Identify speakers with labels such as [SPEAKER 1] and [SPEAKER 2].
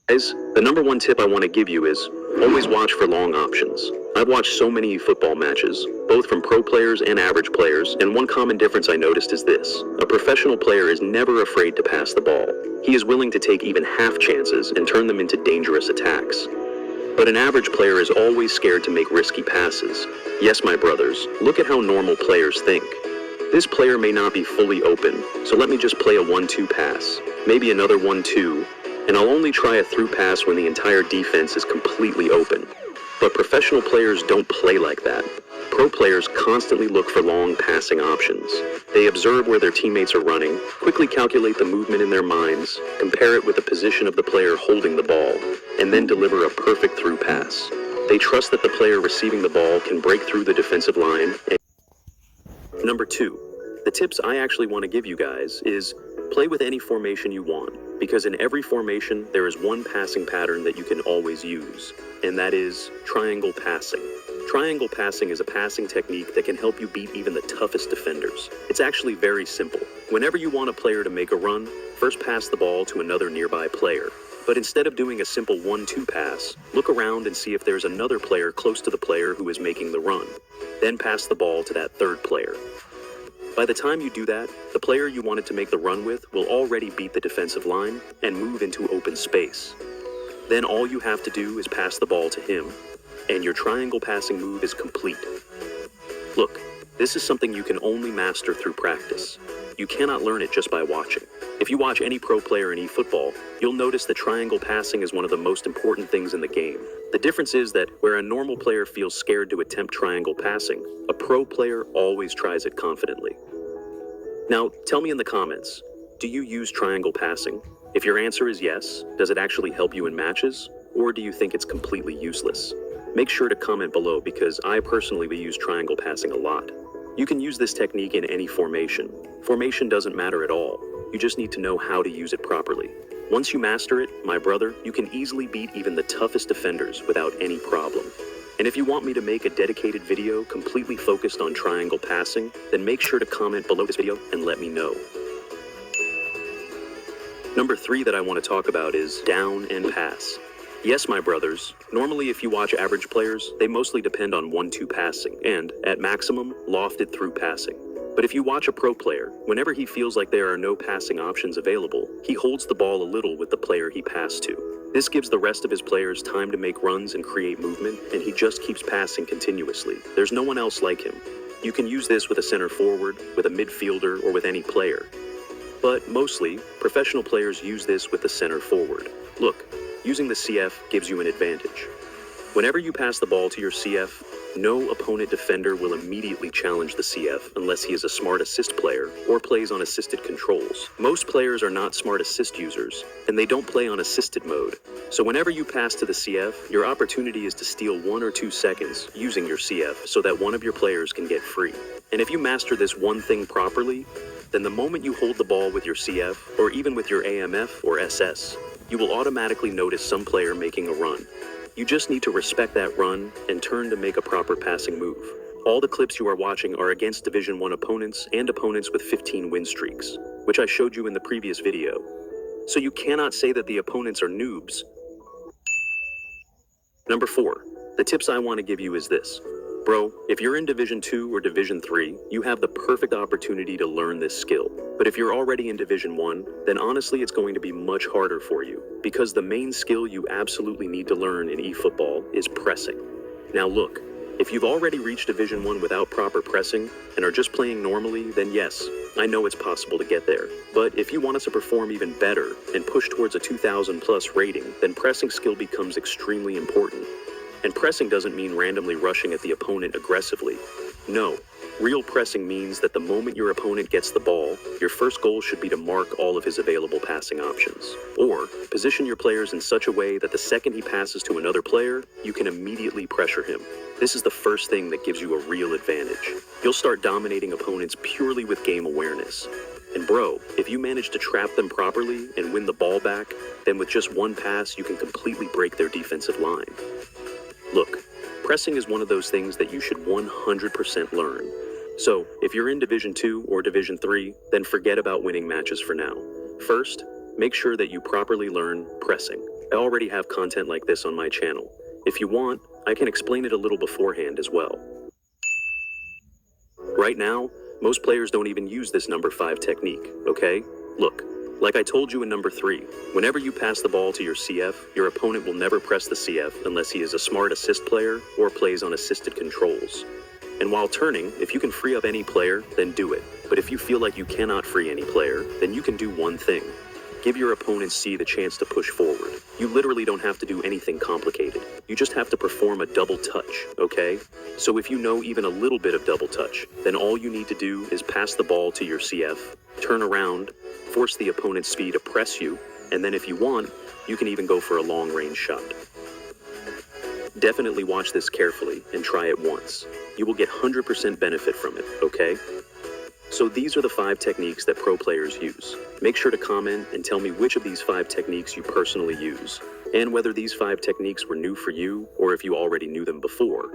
[SPEAKER 1] Guys, the number one tip I want to give you is always watch for long options. I've watched so many football matches, both from pro players and average players, and one common difference I noticed is this. A professional player is never afraid to pass the ball. He is willing to take even half chances and turn them into dangerous attacks. But an average player is always scared to make risky passes. Yes, my brothers, look at how normal players think. This player may not be fully open, so let me just play a 1-2 pass, maybe another 1-2, and I'll only try a through pass when the entire defense is completely open. But professional players don't play like that. Pro players constantly look for long passing options. They observe where their teammates are running, quickly calculate the movement in their minds, compare it with the position of the player holding the ball, and then deliver a perfect through pass. They trust that the player receiving the ball can break through the defensive line. Number 2, the tips I actually want to give you guys is play with any formation you want, because in every formation there is one passing pattern that you can always use, and that is triangle passing. Triangle passing is a passing technique that can help you beat even the toughest defenders. It's actually very simple. Whenever you want a player to make a run, first pass the ball to another nearby player. But instead of doing a simple 1-2 pass, look around and see if there's another player close to the player who is making the run. Then pass the ball to that third player. By the time you do that, the player you wanted to make the run with will already beat the defensive line and move into open space. Then all you have to do is pass the ball to him, and your triangle passing move is complete. Look, this is something you can only master through practice. You cannot learn it just by watching. If you watch any pro player in eFootball, you'll notice that triangle passing is one of the most important things in the game. The difference is that where a normal player feels scared to attempt triangle passing, a pro player always tries it confidently. Now, tell me in the comments, do you use triangle passing? If your answer is yes, does it actually help you in matches? Or do you think it's completely useless? Make sure to comment below because I personally use triangle passing a lot. You can use this technique in any formation. Formation doesn't matter at all. You just need to know how to use it properly. Once you master it, my brother, you can easily beat even the toughest defenders without any problem. And if you want me to make a dedicated video completely focused on triangle passing, then make sure to comment below this video and let me know. Number 3 that I want to talk about is down and pass. Yes, my brothers, normally if you watch average players, they mostly depend on 1-2 passing and, at maximum, lofted through passing. But if you watch a pro player, whenever he feels like there are no passing options available, he holds the ball a little with the player he passed to. This gives the rest of his players time to make runs and create movement, and he just keeps passing continuously. There's no one else like him. You can use this with a center forward, with a midfielder, or with any player. But mostly, professional players use this with the center forward. Look, using the CF gives you an advantage. Whenever you pass the ball to your CF, no opponent defender will immediately challenge the CF unless he is a smart assist player or plays on assisted controls. Most players are not smart assist users, and they don't play on assisted mode. So whenever you pass to the CF, your opportunity is to steal 1 or 2 seconds using your CF so that one of your players can get free. And if you master this one thing properly, then the moment you hold the ball with your CF, or even with your AMF or SS, you will automatically notice some player making a run. You just need to respect that run and turn to make a proper passing move. All the clips you are watching are against Division 1 opponents and opponents with 15 win streaks, which I showed you in the previous video. So you cannot say that the opponents are noobs. Number 4, the tips I want to give you is this. Bro, if you're in Division 2 or Division 3, you have the perfect opportunity to learn this skill. But if you're already in Division 1, then honestly it's going to be much harder for you, because the main skill you absolutely need to learn in eFootball is pressing. Now look, if you've already reached Division 1 without proper pressing, and are just playing normally, then yes, I know it's possible to get there. But if you want us to perform even better, and push towards a 2000 plus rating, then pressing skill becomes extremely important. And pressing doesn't mean randomly rushing at the opponent aggressively. No, real pressing means that the moment your opponent gets the ball, your first goal should be to mark all of his available passing options. Or, position your players in such a way that the second he passes to another player, you can immediately pressure him. This is the first thing that gives you a real advantage. You'll start dominating opponents purely with game awareness. And bro, if you manage to trap them properly and win the ball back, then with just one pass you can completely break their defensive line. Look, pressing is one of those things that you should 100% learn. So, if you're in Division 2 or Division 3, then forget about winning matches for now. First, make sure that you properly learn pressing. I already have content like this on my channel. If you want, I can explain it a little beforehand as well. Right now, most players don't even use this number 5 technique, okay? Look, like I told you in number 3, whenever you pass the ball to your CF, your opponent will never press the CF unless he is a smart assist player or plays on assisted controls. And while turning, if you can free up any player, then do it. But if you feel like you cannot free any player, then you can do one thing. Give your opponent C the chance to push forward. You literally don't have to do anything complicated. You just have to perform a double touch, okay? So if you know even a little bit of double touch, then all you need to do is pass the ball to your CF, turn around, force the opponent's speed to press you, and then if you want, you can even go for a long-range shot. Definitely watch this carefully and try it once. You will get 100% benefit from it, okay? So these are the 5 techniques that pro players use. Make sure to comment and tell me which of these 5 techniques you personally use, and whether these 5 techniques were new for you or if you already knew them before.